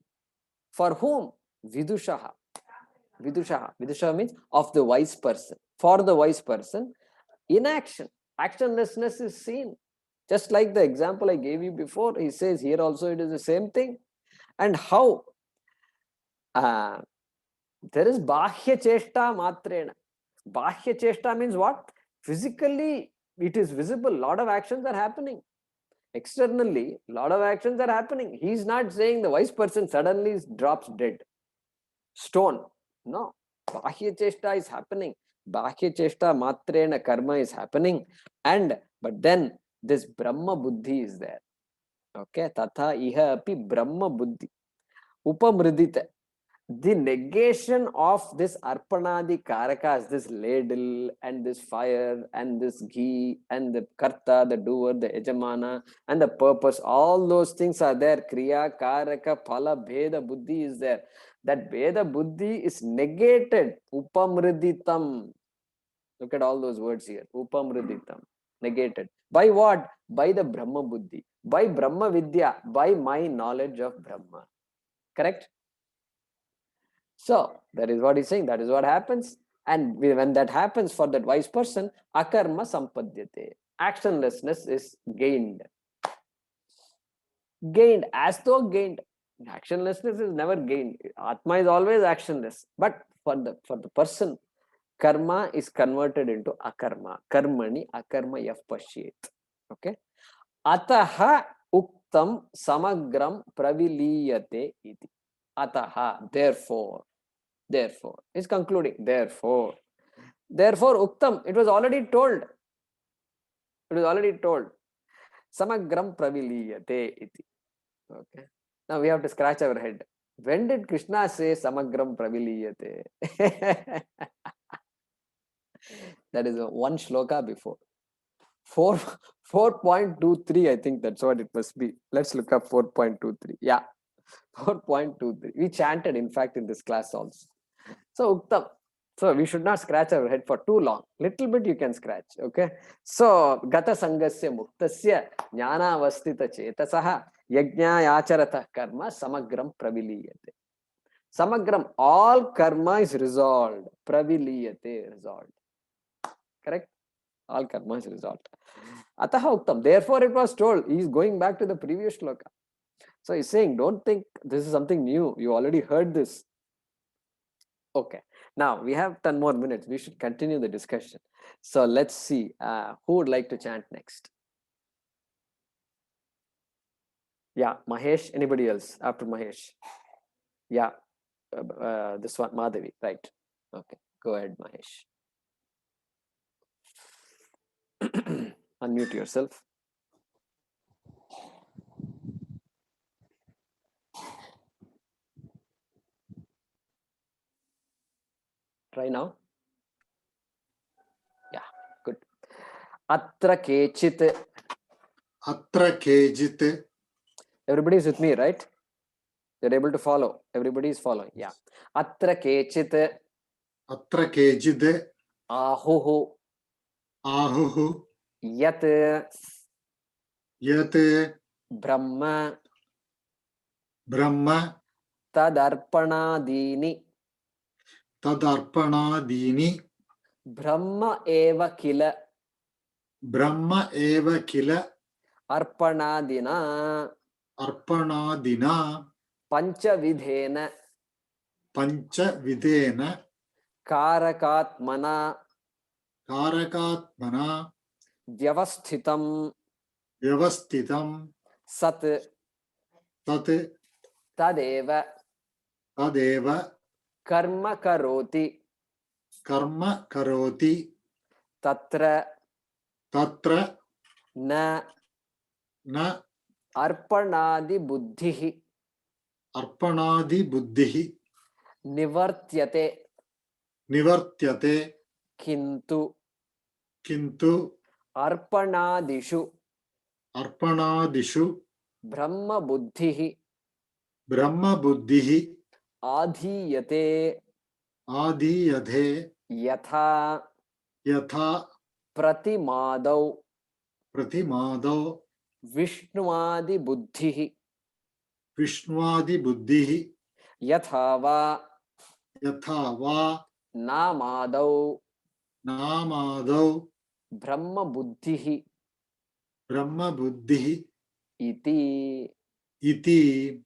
Speaker 1: For whom? Vidushaha. Vidushaha means of the wise person. For the wise person, inaction, actionlessness is seen. Just like the example I gave you before, he says here also it is the same thing. And how? There is Bhashya Cheshta Matrena. Bhashya Cheshta means what? Physically, it is visible. A lot of actions are happening. Externally, a lot of actions are happening. He is not saying the wise person suddenly drops dead. Stone. No. Bhashya Cheshta is happening. Bhashya Cheshta Matrena Karma is happening. But then this Brahma Buddhi is there. Okay. Tatha iha api Brahma Buddhi. Upamridita. The negation of this arpanadi karakas, this ladle and this fire and this ghee and the karta, the doer, the ejamana and the purpose, all those things are there. Kriya, karaka, phala, bheda, buddhi is there. That bheda buddhi is negated. Upamriditam. Look at all those words here. Upamriditam. Negated. By what? By the Brahma buddhi. By Brahma vidya. By my knowledge of Brahma. Correct? So that is what he's saying. That is what happens. And when that happens for that wise person, akarma sampadyate. Actionlessness is gained. Gained, as though gained. Actionlessness is never gained. Atma is always actionless. But for the person, karma is converted into akarma. Karmani akarma yaf pashyet. Okay. Ataha uktam samagram praviliyate iti. Ataha, therefore. Therefore, is concluding. Therefore, uktam, it was already told. It was already told. Samagram praviliyate iti. Okay. Now we have to scratch our head. When did Krishna say samagram praviliyate? That is one shloka before. 4.23, I think that's what it must be. Let's look up 4.23. Yeah, 4.23. We chanted, in fact, in this class also. So, Uktam. So, we should not scratch our head for too long. Little bit you can scratch. Okay. So, Gata Sangasya Muktasya Jnana Vastita Chetasaha Yajna Acharata Karma Samagram Praviliyate. Samagram, all karma is resolved. Praviliyate, resolved. Correct? All karma is resolved. Ataha Uktam. Therefore, it was told. He is going back to the previous shloka. So, he's saying, don't think this is something new. You already heard this. Okay, now we have 10 more minutes. We should continue the discussion. So let's see who would like to chant next. Yeah, Mahesh. Anybody else after Mahesh? Yeah, this one, Madhavi. Right. Okay, go ahead, Mahesh. Unmute yourself. Try now. Yeah, good. Atra kechit.
Speaker 6: Atra kejit.
Speaker 1: Everybody is with me, right? You're able to follow. Everybody is following. Yeah. Atra kechit.
Speaker 6: Atra kejid.
Speaker 1: Ahuhu.
Speaker 6: Ahuhu.
Speaker 1: Yat.
Speaker 6: Yat.
Speaker 1: Brahma.
Speaker 6: Brahma.
Speaker 1: Tadarpanadini.
Speaker 6: Tadarpanadini.
Speaker 1: Brahma eva kila.
Speaker 6: Brahma eva kila.
Speaker 1: Arpanadina.
Speaker 6: Arpanadina.
Speaker 1: Panchavidhena.
Speaker 6: Panchavidena.
Speaker 1: Karakatmana.
Speaker 6: Karakatmana.
Speaker 1: Vyavasthitam.
Speaker 6: Vyavastitam.
Speaker 1: Sat.
Speaker 6: Tat.
Speaker 1: Tadeva.
Speaker 6: Tadeva.
Speaker 1: Karma karoti.
Speaker 6: Karma karoti.
Speaker 1: Tatra.
Speaker 6: Tatra.
Speaker 1: Na.
Speaker 6: Na.
Speaker 1: Arpanadi buddhihi.
Speaker 6: Arpanadi buddhihi.
Speaker 1: Nivartyate.
Speaker 6: Nivartyate.
Speaker 1: Kintu.
Speaker 6: Kintu.
Speaker 1: Arpanadishu.
Speaker 6: Arpanadishu.
Speaker 1: Brahma buddhihi.
Speaker 6: Brahma buddhihi.
Speaker 1: Adhiyate.
Speaker 6: Adhiyate.
Speaker 1: Yatha.
Speaker 6: Yatha.
Speaker 1: Pratimadau.
Speaker 6: Pratimado.
Speaker 1: Vishnuadi buddhihi.
Speaker 6: Vishnuadi buddhihi.
Speaker 1: Yathava.
Speaker 6: Yatha va.
Speaker 1: Namadau.
Speaker 6: Namado.
Speaker 1: Brahma buddhihi.
Speaker 6: Brahma buddhihi.
Speaker 1: Iti.
Speaker 6: Iti.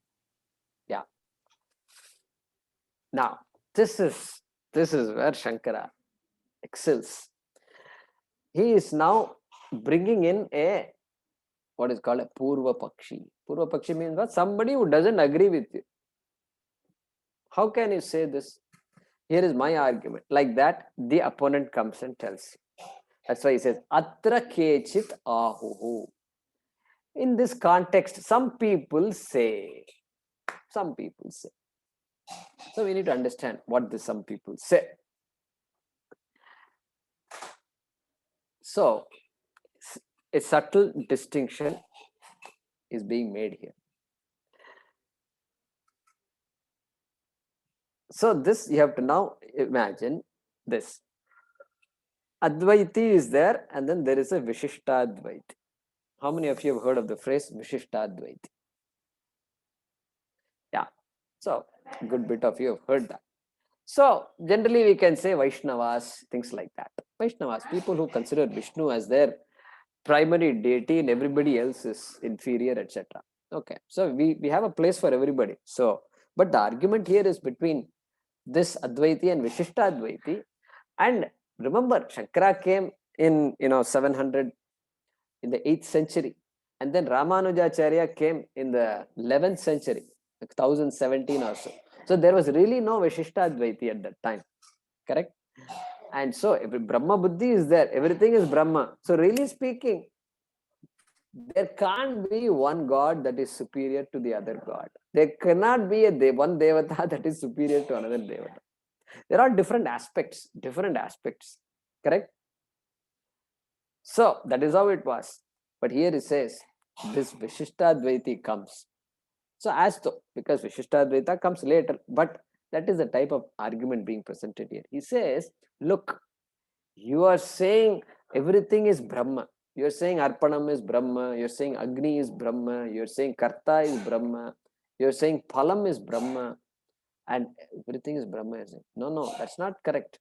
Speaker 1: Now, this is where Shankara excels. He is now bringing in a what is called a Purva Pakshi. Purva Pakshi means what? Somebody who doesn't agree with you. How can you say this? Here is my argument. Like that, the opponent comes and tells you. That's why he says, Atra kechit ahuhu. In this context, some people say. So we need to understand what some people say. So, a subtle distinction is being made here. So this you have to now imagine this. Advaiti is there, and then there is a Vishishtadvaiti. How many of you have heard of the phrase Vishishtadvaiti? Yeah. So good bit of you have heard that. So generally we can say Vaishnavas, things like that. Vaishnavas, people who consider Vishnu as their primary deity and everybody else is inferior, etc. Okay. So we have a place for everybody. So, but the argument here is between this Advaiti and Vishishtadvaiti. And remember, Shankara came in 700 in the 8th century, and then Ramanujacharya came in the 11th century, like 1017 or so. So there was really no Vishishtadvaiti at that time, correct? And so every Brahma Buddhi is there, everything is Brahma. So really speaking, there can't be one God that is superior to the other God. There cannot be one Devata that is superior to another Devata. There are different aspects, correct? So that is how it was. But here it says, this Vishishtadvaiti comes. So as though, because Vishishtadvaita comes later, but that is the type of argument being presented here. He says, look, you are saying everything is Brahma. You're saying Arpanam is Brahma. You're saying Agni is Brahma. You're saying Karta is Brahma. You're saying Phalam is Brahma. And everything is Brahma. No, that's not correct.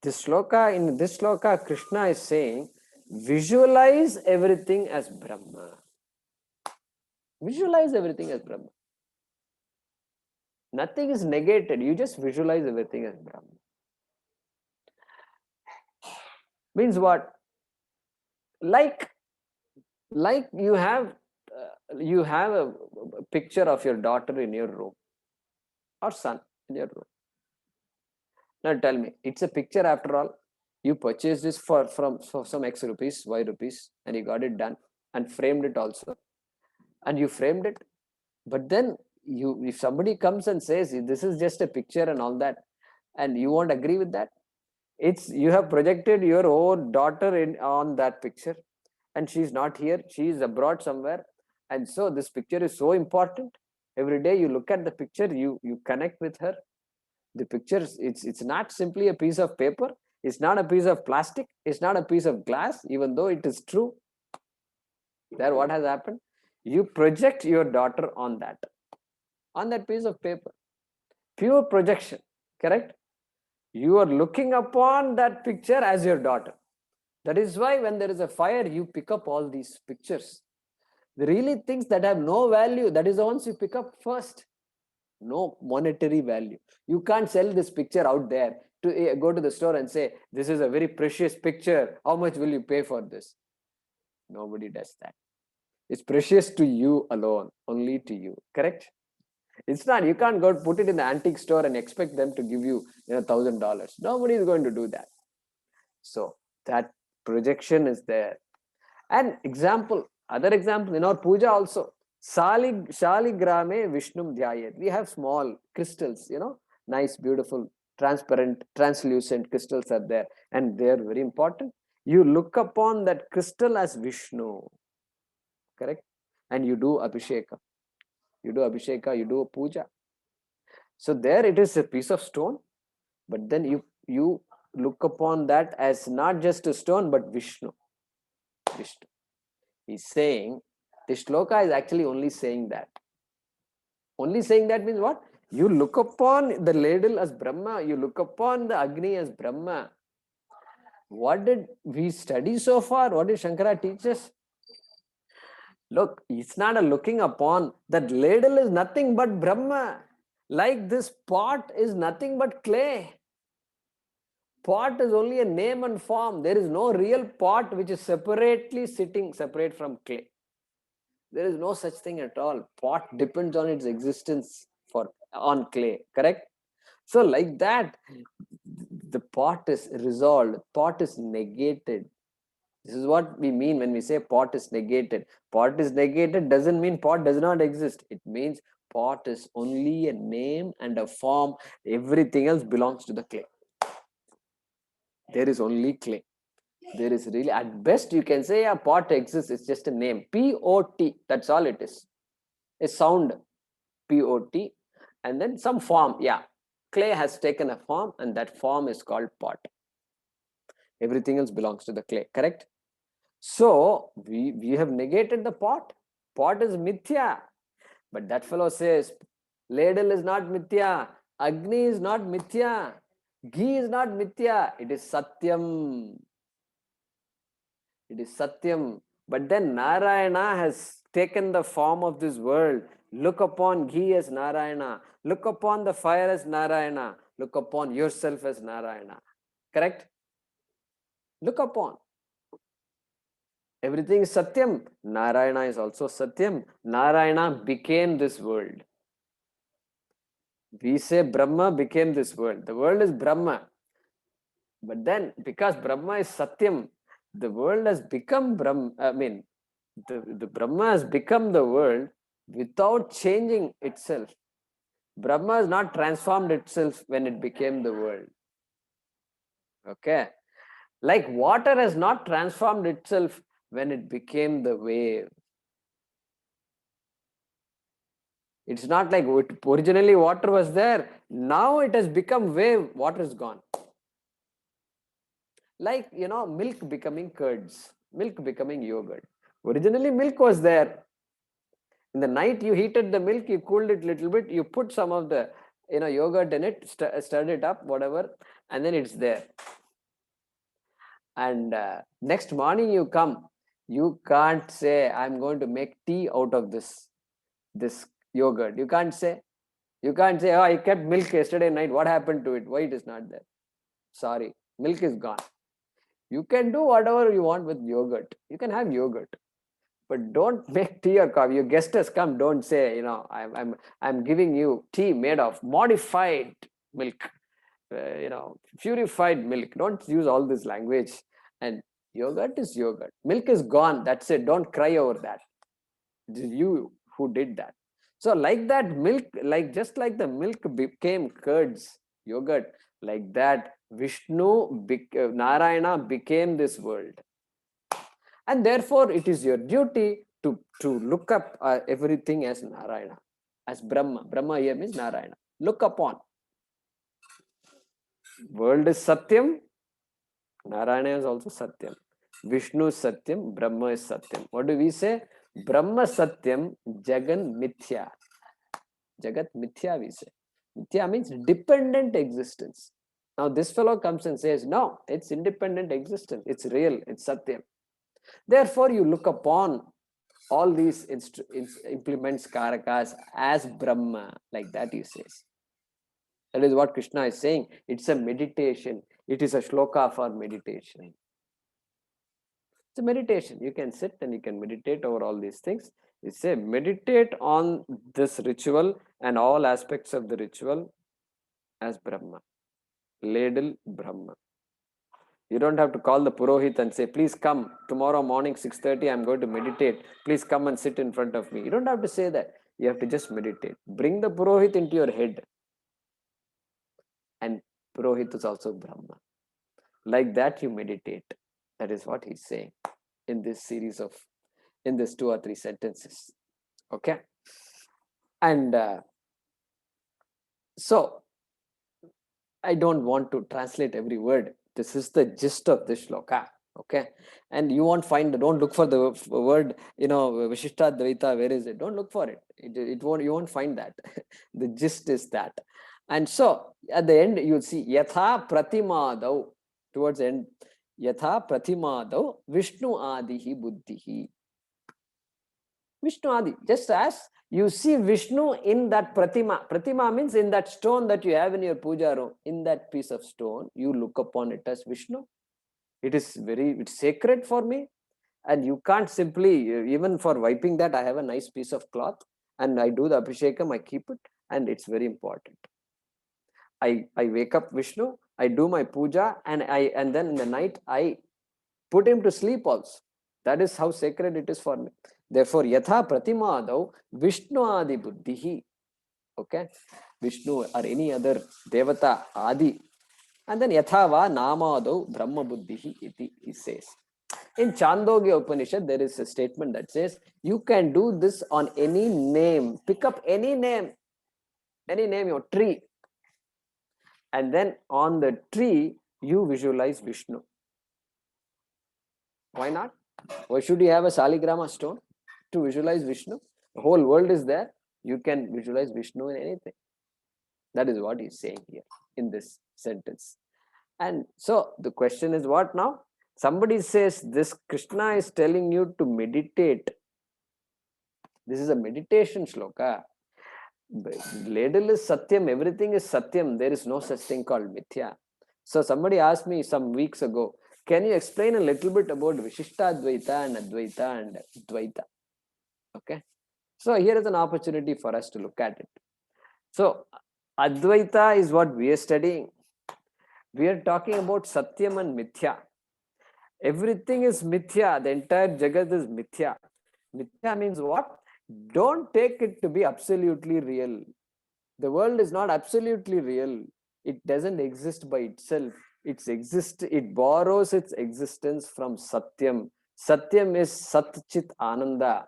Speaker 1: In this shloka, Krishna is saying, visualize everything as Brahma. Visualize everything as Brahma. Nothing is negated. You just visualize everything as Brahma. Means what? Like you have a picture of your daughter in your room or son in your room. Now tell me, it's a picture after all. You purchased this for some X rupees, Y rupees, and you got it done and framed it also. And you framed it. But then if somebody comes and says this is just a picture and all that, and you won't agree with that, you have projected your own daughter on that picture, and she's not here, she is abroad somewhere, and so this picture is so important. Every day you look at the picture, you connect with her. The picture, it's not simply a piece of paper, it's not a piece of plastic, it's not a piece of glass, even though it is true. There what has happened? You project your daughter on that piece of paper. Pure projection, correct? You are looking upon that picture as your daughter. That is why when there is a fire, you pick up all these pictures. The really things that have no value, that is the ones you pick up first. No monetary value. You can't sell this picture out there to go to the store and say, this is a very precious picture. How much will you pay for this? Nobody does that. It's precious to you alone, only to you, correct? It's not, you can't go put it in the antique store and expect them to give you $1,000. Nobody is going to do that. So that projection is there. And other example in our puja also. Shaligrame Vishnum Dhyayet. We have small crystals, nice, beautiful, transparent, translucent crystals are there. And they are very important. You look upon that crystal as Vishnu, correct? And you do Abhisheka. You do a puja. So there it is a piece of stone, but then you look upon that as not just a stone, but Vishnu. He's saying, the shloka is actually only saying that. Only saying that means what? You look upon the ladle as Brahma, you look upon the Agni as Brahma. What did we study so far? What did Shankara teach us? Look, it's not a looking upon. That ladle is nothing but Brahma. Like this pot is nothing but clay. Pot is only a name and form. There is no real pot which is separately sitting separate from clay. There is no such thing at all. Pot depends on its existence on clay, correct? So like that, the pot is resolved, pot is negated. This is what we mean when we say pot is negated. Pot is negated doesn't mean pot does not exist. It means pot is only a name and a form. Everything else belongs to the clay. There is only clay. There is really, at best you can say a pot exists. It's just a name. P-O-T. That's all it is. A sound. P-O-T. And then some form. Yeah. Clay has taken a form and that form is called pot. Everything else belongs to the clay. Correct? So we have negated the pot. Pot is mithya. But that fellow says, ladle is not mithya. Agni is not mithya. Ghee is not mithya. It is satyam. It is satyam. But then Narayana has taken the form of this world. Look upon ghee as Narayana. Look upon the fire as Narayana. Look upon yourself as Narayana. Correct? Look upon. Everything is Satyam. Narayana is also Satyam. Narayana became this world. We say Brahma became this world. The world is Brahma. But then, because Brahma is Satyam, the world has become Brahma. I mean, the Brahma has become the world without changing itself. Brahma has not transformed itself when it became the world. Okay. Like water has not transformed itself when it became the wave. It's not like originally water was there. Now it has become wave. Water is gone. Like, milk becoming curds, milk becoming yogurt. Originally milk was there. In the night you heated the milk, you cooled it a little bit, you put some of the yogurt in it, stirred it up, whatever, and then it's there. And next morning you come, you can't say, I'm going to make tea out of this yogurt. You can't say, oh, I kept milk yesterday night, what happened to it? Why it is not there? Sorry, milk is gone. You can do whatever you want with yogurt. You can have yogurt, but don't make tea or coffee. Your guest has come. Don't say, I'm giving you tea made of modified milk, purified milk. Don't use all this language. And yogurt is yogurt. Milk is gone. That's it. Don't cry over that. It is you who did that. So like that milk, just like the milk became curds, yogurt, like that Narayana became this world. And therefore it is your duty to look up everything as Narayana, as Brahma. Brahma here means Narayana. Look upon. World is Satyam. Narayana is also Satyam. Vishnu is Satyam. Brahma is Satyam. What do we say? Brahma Satyam, Jagan Mithya. Jagat Mithya we say. Mithya means dependent existence. Now this fellow comes and says, no, it's independent existence. It's real. It's Satyam. Therefore, you look upon all these implements, karakas, as Brahma. Like that he says. That is what Krishna is saying. It's a meditation. It is a shloka for meditation. It's a meditation. You can sit and you can meditate over all these things. You say, meditate on this ritual and all aspects of the ritual as Brahma. Ladle Brahma. You don't have to call the Purohit and say, please come tomorrow morning 6:30, I'm going to meditate. Please come and sit in front of me. You don't have to say that. You have to just meditate. Bring the Purohit into your head. And Purohit is also Brahma. Like that you meditate. That is what he's saying in this series of, in this 2 or 3 sentences. Okay. And so I don't want to translate every word. This is the gist of this shloka. Okay. And you won't find, don't look for the word, Vishishta Dvaita, where is it? Don't look for it. You won't find that. The gist is that. And so at the end, you'll see Yatha Pratimadav, towards the end, Yatha Pratimadav Vishnu Adihi Buddhihi. Vishnu Adi. Just as you see Vishnu in that pratima. Pratima means in that stone that you have in your puja room. In that piece of stone, you look upon it as Vishnu. It's sacred for me. And you can't simply, even for wiping that, I have a nice piece of cloth and I do the abhishekam, I keep it, and it's very important. I wake up Vishnu, I do my puja, and then in the night I put him to sleep also. That is how sacred it is for me. Therefore, yatha pratimadau Vishnu adi buddhihi. Okay, Vishnu or any other devata adi, and then yathava namadau brahma buddhihi iti, he says. In Chandogya Upanishad, there is a statement that says you can do this on any name. Pick up any name, your tree, and then on the tree you visualize Vishnu. Why not? Why should you have a Saligrama stone to visualize Vishnu? The whole world is there. You can visualize Vishnu in anything. That is what he's saying here in this sentence. And so the question is what now? Somebody says this Krishna is telling you to meditate. This is a meditation shloka. Ladle is satyam, everything is satyam. There is no such thing called mithya. So somebody asked me some weeks ago, can you explain a little bit about Vishishtadvaita and Advaita and Dvaita? Okay. So here is an opportunity for us to look at it. So Advaita is what we are studying. We are talking about Satyam and Mithya. Everything is Mithya. The entire Jagat is Mithya. Mithya means what? Don't take it to be absolutely real. The world is not absolutely real. It doesn't exist by itself. It borrows its existence from Satyam. Satyam is Satchit Ananda.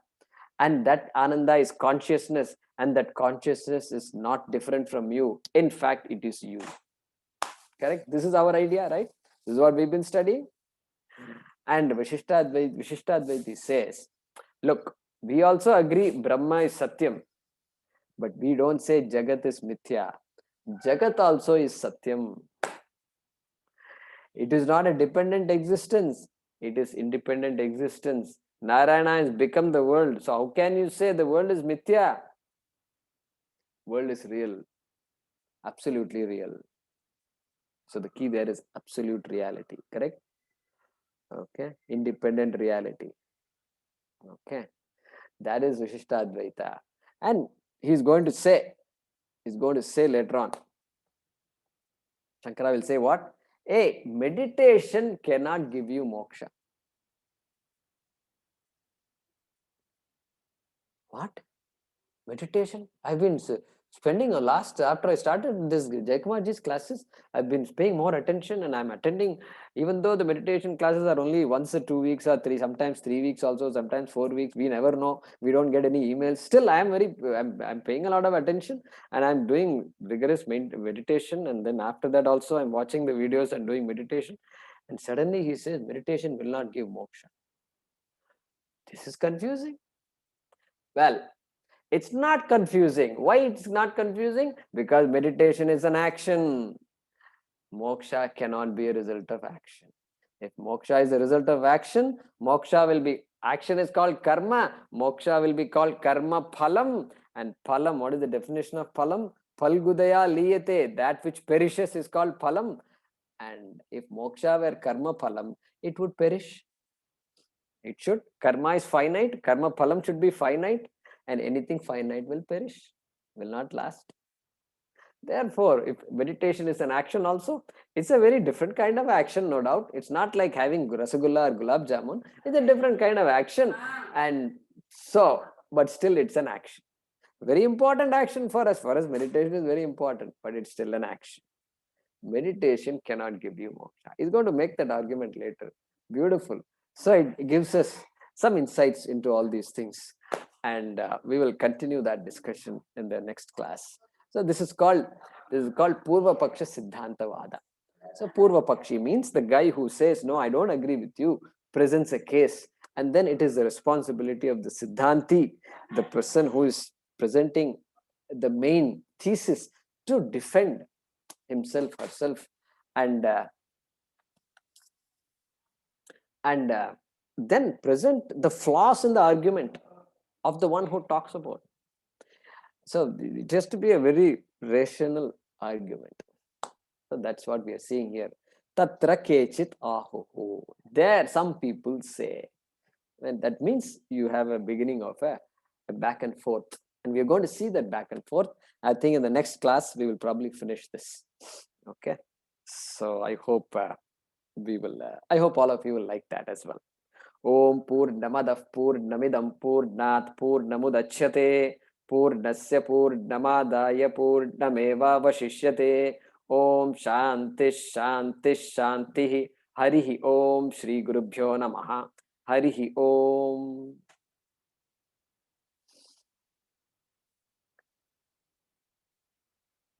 Speaker 1: And that Ananda is consciousness. And that consciousness is not different from you. In fact, it is you. Correct? This is our idea, right? This is what we've been studying. And Vishishtadvaiti says, look, we also agree Brahma is Satyam. But we don't say Jagat is Mithya. Jagat also is Satyam. It is not a dependent existence. It is independent existence. Narayana has become the world. So how can you say the world is Mithya? World is real. Absolutely real. So the key there is absolute reality. Correct? Okay. Independent reality. Okay. That is Vishishtadvaita. And he's going to say later on. Shankara will say what? Hey, meditation cannot give you moksha. What? Meditation? I've been spending after I started this Jaikumarji's classes, I've been paying more attention and I'm attending, even though the meditation classes are only once or 2 weeks or sometimes 3 weeks also, sometimes 4 weeks. We never know. We don't get any emails. Still, I'm paying a lot of attention and I'm doing rigorous meditation. And then after that also, I'm watching the videos and doing meditation. And suddenly he says, meditation will not give moksha. This is confusing. Well, it's not confusing. Why it's not confusing? Because meditation is an action. Moksha cannot be a result of action. If moksha is a result of action, action is called karma. Moksha will be called karma phalam. And phalam, what is the definition of phalam? Phalgudaya liyate, that which perishes is called phalam. And if moksha were karma phalam, it would perish. It should. Karma is finite. Karma phalam should be finite. And anything finite will perish, will not last. Therefore, if meditation is an action also, it's a very different kind of action, no doubt. It's not like having rasagulla or gulab jamun. It's a different kind of action. And so, but still it's an action. Very important action for us. For us, meditation is very important, but it's still an action. Meditation cannot give you moksha. He's going to make that argument later. Beautiful. So it gives us some insights into all these things. And we will continue that discussion in the next class. So this is called Purva Paksha Siddhanta Vada. So Purva Pakshi means the guy who says, no, I don't agree with you, presents a case. And then it is the responsibility of the Siddhanti, the person who is presenting the main thesis, to defend himself, herself, and then present the flaws in the argument. of the one who talks about. So it has to be a very rational argument. So that's what we are seeing here. Tatra kechit ahuhu. There, some people say, and that means you have a beginning of a back and forth. And we are going to see that back and forth. I think in the next class, we will probably finish this. Okay. So I hope I hope all of you will like that as well. Om Purnamadav Purnamidam Purnat Purnamudachyate Purnasya Purnamadaya Purnameva Vashishyate. Om Shanti Shanti Shanti. Harihi Om Shri Gurubhyo Namaha. Harihi Om.